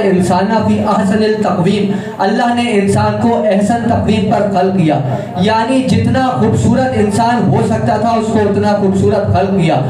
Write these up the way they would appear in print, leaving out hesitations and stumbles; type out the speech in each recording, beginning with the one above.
इंसान फी अहसनिल तक़वीम, अल्लाह ने इंसान को एहसन तक़वीम पर खल्क़ किया, यानी जितना खूबसूरत इंसान हो सकता था उसको उतना खूबसूरत खल्क़ किया।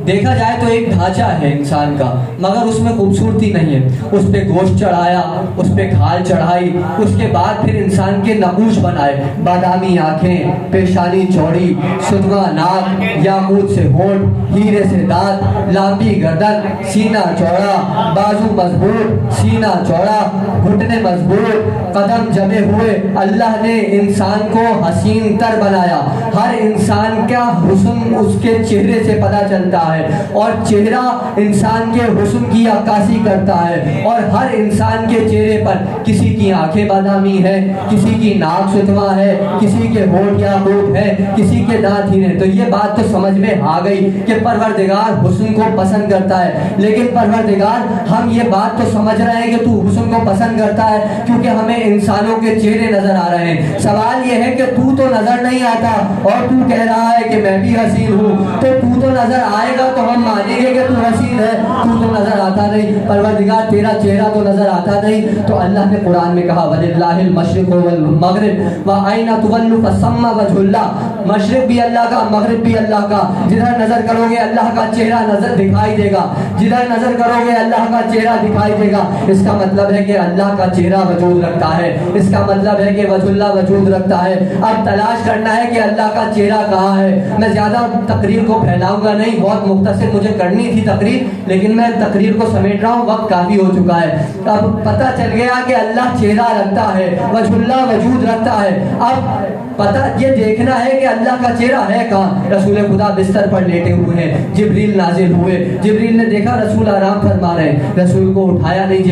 देखा जाए तो एक ढांचा है इंसान का, मगर उसमें खूबसूरती नहीं है। उस पर गोश्त चढ़ाया, उस पर खाल चढ़ाई, उसके बाद फिर इंसान के नकूश बनाए, बादामी आंखें, पेशानी चौड़ी, सुधवा नाक, याकूत से होंठ, हीरे से दांत, लंबी गर्दन, सीना चौड़ा, बाजू मजबूत, सीना चौड़ा, घुटने मजबूत, कदम जमे हुए। अल्लाह ने इंसान को हसीन तर बनाया। हर इंसान का हुस्न उसके चेहरे से पता चलता है, और चेहरा इंसान के हुस्न की अक्कासी करता है। और हर इंसान के चेहरे पर किसी की आंखें बादामी है, किसी की नाक सुतवा है, किसी के होंठ याकूत है, किसी के दांत हीरे। तो ये बात तो समझ में आ गई कि परवरदिगार हुस्न को पसंद करता है। लेकिन परवरदिगार, हम ये बात तो समझ रहे हैं कि तू हुस्न को पसंद करता है क्योंकि हमें इंसानों के चेहरे नजर आ रहे हैं। सवाल ये है कि तू तो नजर नहीं आता और तू कह रहा है कि मैं भी हसीन हूँ, तो तू तो नजर आएगा तो हम मानेंगे कि तू हसीन है, तू तो नजर आता नहीं। परवरदिगार, तेरा चेहरा तो नजर आता नहीं। तो अल्लाह ने कुरान में कहा, वलिल्लाहिल मशरिक़ु वल मग़रिब व ऐना तुवल्लु फसम्मा वजहुल्लाह। मशरिक भी अल्लाह का, मगरिब भी अल्लाह का। जिधर नजर करोगे अल्लाह का चेहरा नजर दिखाई देगा, जिधर नजर करोगे अल्लाह का चेहरा दिखाई देगा। इसका मतलब है कि अल्लाह का चेहरा वजूद रखता है, इसका मतलब है कि वजहुल्लाह वजूद रखता है। अब तलाश करना है कि अल्लाह का चेहरा कहाँ है। मैं ज्यादा तकरीर को फैलाऊंगा नहीं, बहुत मुख्तसर मुझे करनी थी तकरीर, लेकिन मैं तकरीर को समेट रहा हूँ, वक्त काफी हो चुका है। अब पता चल गया कि अल्लाह चेहरा रखता है, वजहुल्लाह वजूद रखता है। अब पता ये देखना है कि अल्लाह का चेहरा है कहाँ। रसूल खुदा बिस्तर पर लेटे हुए हैं, जिब्रील नाजिल हुए, जिब्रील ने देखा रसूल आराम फरमा रहे हैं, रसूल को उठाया नहीं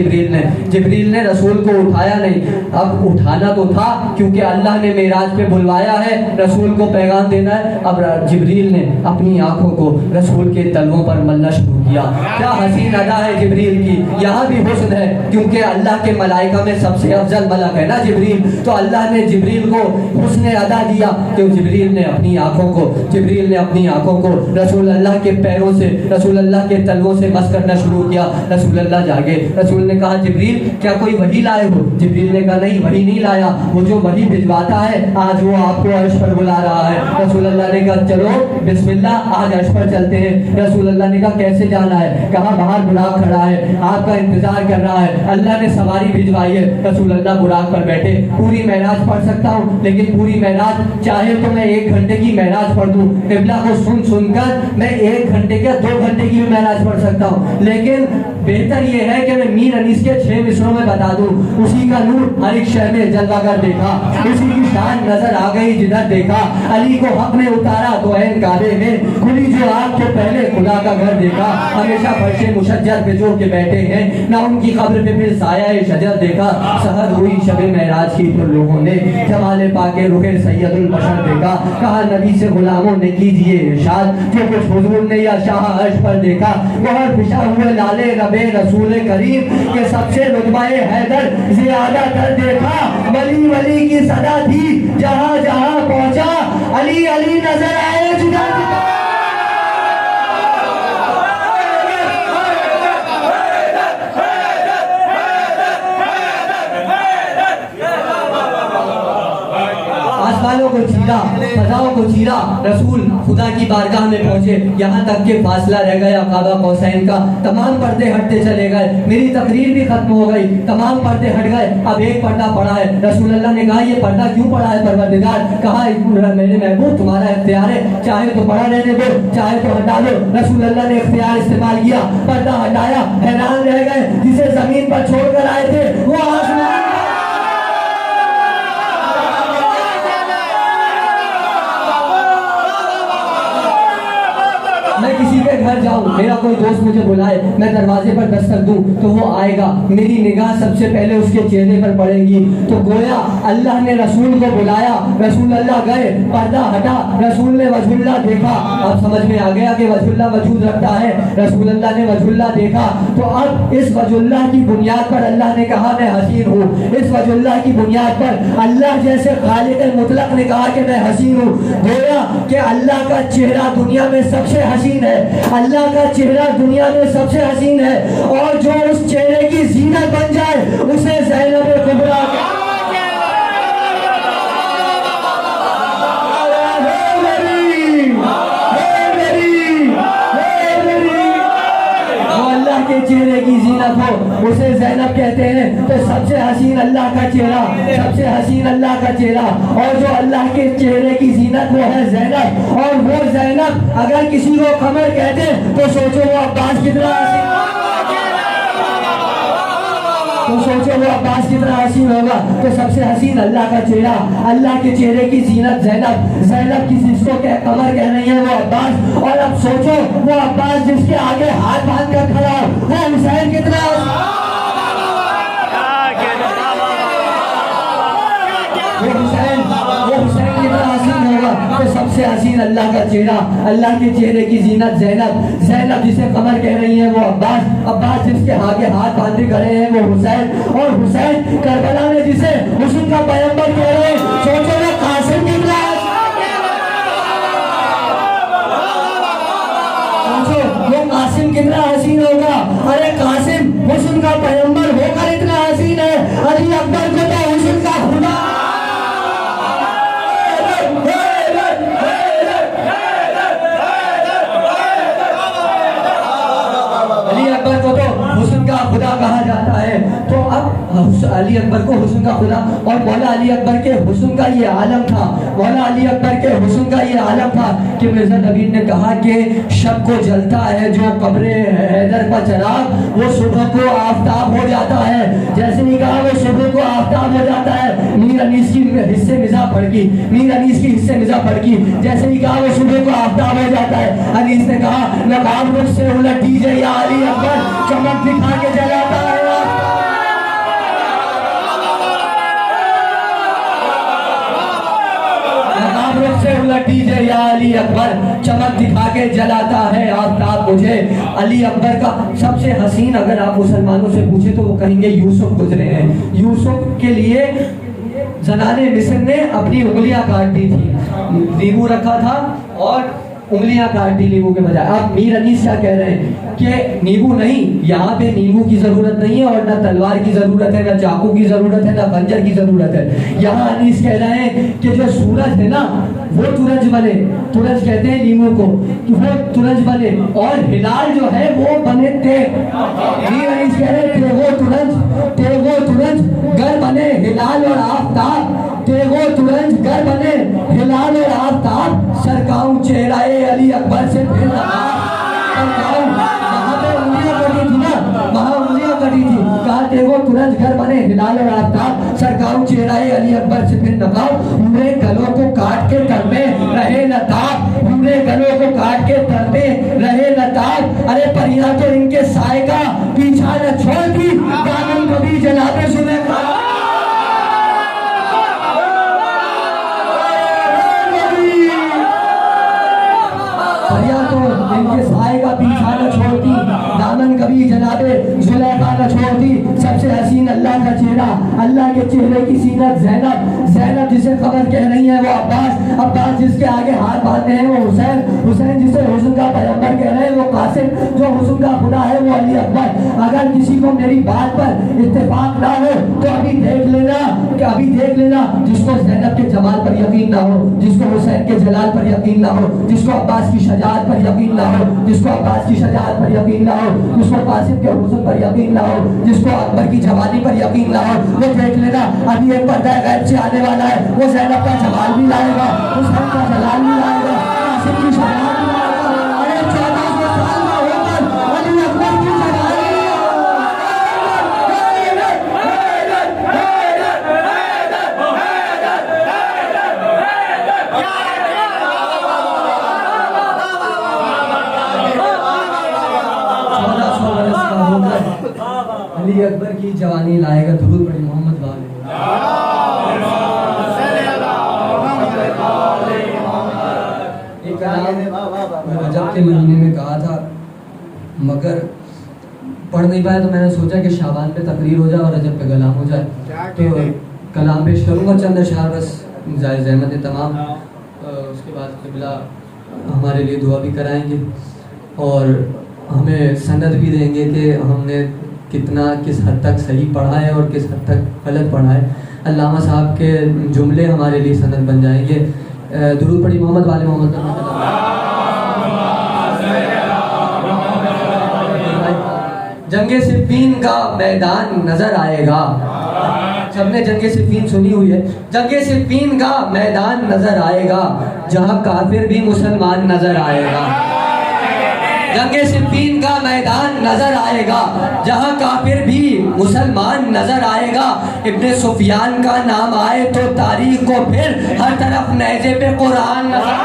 जिब्रील ने रसूल को उठाया नहीं। अब उठाना तो था क्योंकि अल्लाह ने मेराज पे बुलवाया है, रसूल को पैगाम देना है। अब जिब्रील ने अपनी आंखों को रसूल के तलवों पर मलना शुरू किया। क्या हसीन अदा है जिब्रील की। यहाँ भी हुस्न है क्योंकि अल्लाह के मलाइका में सबसे अफजल मलक है ना जिब्रील, तो अल्लाह ने जिब्रील को हुस्न अदा दिया कि जिब्रील ने अपनी आंखों को रसूल अल्लाह के पैरों से, रसूल अल्लाह के तलवों से मस करना शुरू किया। रसूल अल्लाह जागे, रसूल ने कहा, जिब्रील क्या कोई वही लाए हो। जिब्रील ने कहा, नहीं वही नहीं लाया, वो जो वही भिजवाता है आज वो आपको अर्श पर बुला रहा है। रसूल अल्लाह ने कहा, चलो बिस्मिल्लाह आज अर्श पर चलते हैं। रसूल अल्लाह ने कहा, कैसे जाना है। कहा, बाहर बुराक खड़ा है, आपका इंतजार कर रहा है, अल्लाह ने सवारी भिजवाई है। रसूल अल्लाह बुराक पर बैठे। पूरी महराज पढ़ सकता हूँ, लेकिन पूरी महराज चाहे तो मैं 1 घंटे की महराज पढ़ दूं, क़िबला को सुनकर मैं 1 घंटे के 2 घंटे की भी महराज पढ़ सकता हूँ। लेकिन बेहतर ये है कि मैं मीर अनीस के 6 मिसरों में बता दूं, उसी का नूर हर एक शहर में जलवागर देखा, उसी की शान नजर आ गई जिधर देखा। अली को हक ने उतारा तो ऐन काबे में, खुली जो आग के पहले खुदा का घर देखा। हमेशा फर्शे मुशज्जर पे जो के बैठे हैं, ना उनकी कब्र पे फिर साया शजर देखा। सहर हुई शबे महराज की तो लोगों ने जमाले पाके रुखे सैयदुल बशर देखा। कहा, नबी से गुलामों ने कीजिए इरशाद, जो कुछ हुजूर ने या शाह अर्श पर देखा। वह फिशा हुए लाले रबे रसूल करीम के सबसे रुतबाए हैदर ज़्यादा कर देखा। वली वली की सदा थी जहां जहां पहुंचा, अली अली नजर आए जिधर आसमानों को चीरा, फजाओं को चीरा, रसूल खुदा की बारगाह में पहुंचे। यहाँ तक के फासला रह गया काबा कौसैन का। तमाम पर्दे हटते चले गए, मेरी तकरीर भी खत्म हो गई, तमाम पर्दे हट गए। अब एक पर्दा पड़ा है। रसूल अल्लाह ने कहा, ये पर्दा क्यों पड़ा है परवरदिगार। कहा, मेरे महबूब तुम्हारा इख्तियार है, चाहे तो पड़ा रहने दो, चाहे तो हटा दो। रसूल अल्लाह ने इख्तियार इस्तेमाल किया, पर्दा हटाया। हैरान रह गए, जिसे जमीन पर छोड़कर आए थे वो आसमान। मैं किसी के घर जाऊं, मेरा कोई दोस्त मुझे बुलाए, मैं दरवाजे पर दस्तक दूं तो वो आएगा, मेरी निगाह सबसे पहले उसके चेहरे पर पड़ेगी। तो गोया अल्लाह ने रसूल को बुलाया, रसूल अल्लाह गए, पर्दा हटा, रसूल ने वजहुल्लाह देखा। अब समझ में आ गया कि वजहुल्लाह वजूद रखता है। रसूल अल्लाह ने वजहुल्लाह देखा, तो अब इस वजहुल्लाह की बुनियाद पर अल्लाह ने कहा, मैं हसीन हूँ। इस वजहुल्लाह की बुनियाद पर अल्लाह जैसे खालिक मुतलक ने कहा कि मैं हसीन हूँ। गोया कि अल्लाह का चेहरा दुनिया में सबसे हसीन है, अल्लाह का चेहरा दुनिया में सबसे हसीन है। और जो उस चेहरे की जीनत बन जाए उसे ज़ैनब कुबरा के चेहरे की जीनत हो उसे ज़ैनब कहते हैं। तो सबसे हसीन अल्लाह का चेहरा, सबसे हसीन अल्लाह का चेहरा, और जो अल्लाह के चेहरे की जीनत वो है ज़ैनब। और वो ज़ैनब अगर किसी को कमर कहते तो सोचो वो अब्बास कितना हसीन होगा। तो सबसे हसीन अल्लाह का चेहरा, अल्लाह के चेहरे की जीनत ज़ैनब, ज़ैनब की जिसको कमर कह रही है वो अब्बास। और अब सोचो वो अब्बास जिसके आगे हाथ बांध कर खड़ा हो वो हुसैन कितना कितना हसीन होगा। तो सबसे हसीन अल्लाह का चेहरा, अल्लाह के चेहरे की जीनत ज़ैनब, ज़ैनब जिसे कमर कह रही है वो अब्बास, अब्बास जिसके आगे हाथ बांधे खड़े हैं वो हुसैन, और हुसैन करबला में जिसे हुस्न का पैगंबर कह रहे हैं। सोचो वो कासिम कितना, सोचो वो कासिम कितना हसीन होगा। अरे कासिम हुस्न का पैगंबर होकर इतना हसीन है, अली अकबर को तो हुस्न का खुदा, खुदा कहा जाता है। तो अब अली अकबर को हुस्न का खुदा, और मौला अली अकबर के हुस्न का ये आलम था, मौला अली अकबर के हुस्न का ये आलम था कि मिर्ज़ा नबील ने कहा कि शब को जलता है जो कब्रे हैदर का चराग, वो सुबह को आफताब हो जाता है। जैसे ही कहा वो सुबह को आफताब हो जाता है। मीर अनीस की हिस्से मिज़ा पड़की, मीर अनीस की हिस्से मिज़ा पड़की, जैसे ही कहा वो सुबह को आफताब हो जाता है। अनीस ने कहा नकाब रुख से उलट दीजिए या अली अकबर, चमक दिखा के जलाता है। से उलट दीजिए या अली अकबर, चमक दिखा के जलाता है आफताब मुझे। अली अकबर का सबसे हसीन अगर आप मुसलमानों से पूछे तो वो कहेंगे यूसुफ गुजरे हैं। यूसुफ के लिए जनाने मिस्र ने अपनी उंगलियां काट दी थी, नींबू रखा था और उंगलियां काट दी नींबू के बजाय। अब मीर अनीस क्या कह रहे हैं कि नींबू नहीं, यहाँ पे नींबू की जरूरत नहीं है, और ना तलवार की जरूरत है, ना चाकू की जरूरत है, ना खंजर की जरूरत है। यहाँ अनीस कह रहे हैं कि जो सूरज है ना वो तुरंज बने, तुरंज कहते हैं नींबू को, तो वो तुरंज बने, और हिलाल जो है वो बने तेग। मीर अनीस कह रहे हैं तेगो तुरंज गर बने हिलाल और आफताब, तेगो तुरंज गर बने हिलाल और आफताब, सरकाऊं चेहराए अली अकबर से फिर वहाँ उंगलियां कटी थी, कहा देखो तुरंत घर बने हिलाल और आफताब, सरकाऊं चेहराए अली अकबर से फिर नकाब, पूरे गलों को काट के तर में रहे लताब, पूरे गलों को काट के तर में रहे लताब। अरे परियां तो इनके साए का पीछा न छोड़ती, दामन कभी जलाते सुने इनके साए का पीछा न छोड़ती, दामन कभी जनाबे जुलेखा न छोड़ती। सबसे हसीन अल्लाह का चेहरा, अल्लाह के चेहरे की सीनत ज़ैनब, ज़ैनब जिसे खबर कह रही है वो अब्बास, अब्बास जिसके आगे हाथ बांधे हैं वो हुसैन, हुसैन जिसे हुस्न का पैगंबर कह रहे हैं वो कासिम, जो हुस्न का खुदा है वो अली अकबर। अगर किसी को मेरी बात पर इत्तेफाक ना हो तो अभी देख लेना जिसको ज़ैनब के जमाल पर यकीन ना हो, जिसको हुसैन के जलाल पर यकीन ना हो, जिसको अब्बास की शजाअत पर यकीन ना हो, जिसको अब्बास की शजाअत पर यकीन ना हो, जिसको कासिम के हुस्न पर यकीन ना हो, जिसको अकबर की जवानी पर यकीन ना हो, वो देख लेना अभी एक पर्दा गैब से आने वाला है, वो ज़ैनब का जमाल भी लाएगा, हुसैन का जलाल भी लाएगा, कासिम की शजाअत भी लाएगा। अरे 1400 साल में होकर अली अकबर की जलाल अली अकबर की जवानी लाएगा। दुरूद पढ़े मोहम्मद वाले। एक रजब के महीने में कहा था, मगर पढ़ नहीं पाया तो मैंने सोचा कि शाबान पे तकरीर हो जाए और रजब पे कलाम हो जाए, तो कलाम पेश करूँगा चंद अशआर बस जायज़ अहमद तमाम। उसके बाद क़िबला हमारे लिए दुआ भी कराएंगे और हमें सनद भी देंगे कि हमने कितना किस हद तक सही पढ़ा है और किस हद तक गलत पढ़ा है। अल्लामा साहब के जुमले हमारे लिए सनद बन जाएंगे। दुरूद पढ़ी मोहम्मद वाले मोहम्मद। जंगे सिफ़ीन का मैदान नजर आएगा। सबने जंगे सिफ़ीन सुनी हुई है। जंगे सिफ़ीन का मैदान नजर आएगा जहां काफिर भी मुसलमान नजर आएगा। जंगे सिफ़ीन का मैदान नजर आएगा जहां काफिर भी मुसलमान नजर आएगा। इब्ने सुफियान का नाम आए तो तारीख को फिर हर तरफ नेज़े पे कुरान नजर।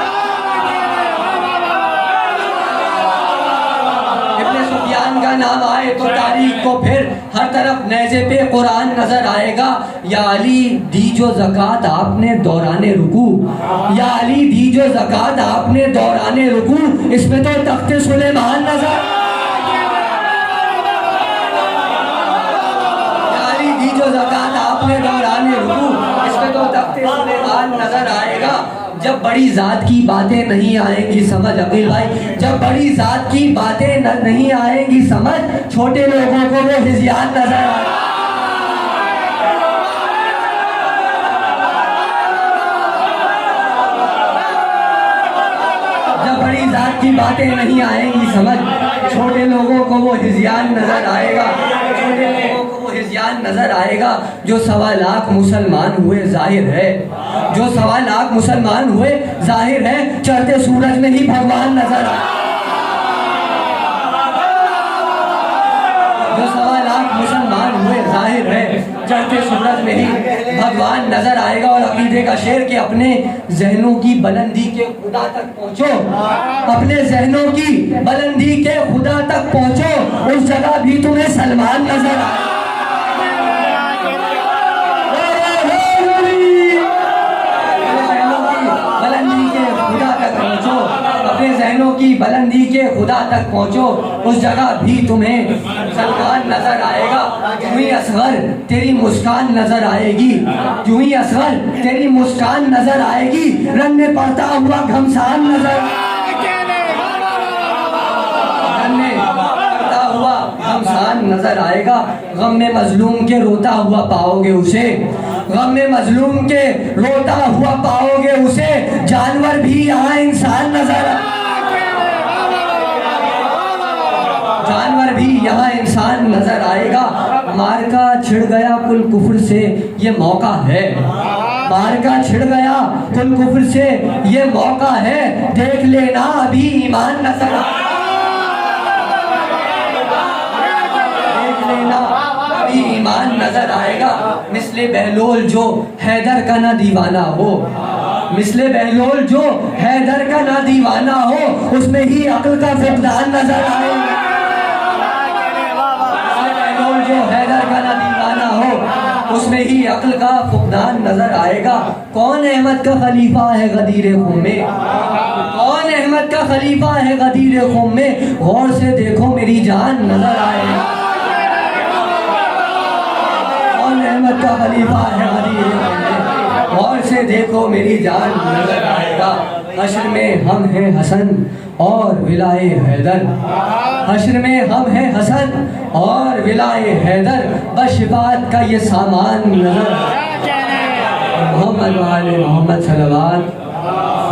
इब्ने सुफियान का नाम आए तो तारीख को फिर हर तरफ नेज़े पे कुरान नजर आएगा। या अली दी जो ज़कात आपने दौराने रुकू, या अली दी जो ज़कात आपने दौराने रुकू, इसमें तो तख्ते सुलेमान नजर। या अली दी जो ज़कात आपने दौराने रुकू, इसमें तो तख्ते सुलेमान नजर आएगा। जब बड़ी जात की बातें नहीं आएंगी समझ अकील भाई, जब बड़ी जात की बातें नहीं आएंगी समझ, छोटे लोगों को वो हिज़्यान नजर आएगा। जब बड़ी जात की बातें नहीं आएंगी समझ, छोटे लोगों को वो हिज़्यान नजर आएगा। छोटे लोगों को वो हिज़्यान नजर आएगा। जो 1.25 लाख मुसलमान हुए जाहिर है, जो 1.25 लाख मुसलमान हुए जाहिर है, चढ़ते सूरज में ही भगवान नजर आए। जो 1.25 लाख मुसलमान हुए जाहिर है, चढ़ते सूरज में ही भगवान नजर आएगा। और अकीदे का शेर के अपने जहनों की बुलंदी के खुदा तक पहुंचो, अपने जहनों की बुलंदी के खुदा तक पहुंचो, उस जगह भी तुम्हें सलमान नजर आए। अपने जहनों की बुलंदी के खुदा तक पहुंचो, उस जगह भी तुम्हें सलमान नजर आएगा। यूं ही असगर तेरी मुस्कान नजर आएगी, यूं ही असगर तेरी मुस्कान नजर आएगी, रंग में पड़ता हुआ घमसान नजर, रंग में पड़ता हुआ घमसान नजर आएगा। गम में मजलूम के रोता हुआ पाओगे उसे, गम में मजलूम के रोता हुआ पाओगे उसे, जानवर भी यहाँ इंसान नजर, जानवर भी यहाँ इंसान नजर आएगा। मार्का छिड़ गया कुल कुफ्र से ये मौका है, मार्का छिड़ गया कुल कुफ्र से ये मौका है, देख लेना अभी ईमान नजर, देख लेना अभी ईमान नजर आएगा। मिसले बहलोल जो हैदर का ना दीवाना हो, मिसले बहलोल जो हैदर का ना दीवाना हो, उसमें ही अक्ल का फुकदान नजर आएगा। जो हैदर का ना दीवाना हो, उसमें ही अक्ल का फुकदान नजर आएगा। कौन अहमद का खलीफा है गदीर खून में, कौन अहमद का खलीफा है गदीर खून में, गौर से देखो मेरी जान नजर आएगा। कौन अहमद का खलीफा है गदीर खून में, गौर से देखो मेरी जान नजर आएगा। हश्र में हम हैं हसन और विलाए हैदर, हश्र में हम हैं हसन और विलाए हैदर, बस शिफात का ये सामान नजर। मोहम्मद वाले मोहम्मद सलवात।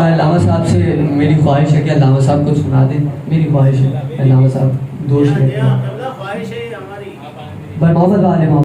अल्लामा साहब से मेरी ख्वाहिश है कि अल्लामा साहब को सुना दें, मेरी ख्वाहिश है। अल्लामा साहब दोस्त है मोहम्मद वाले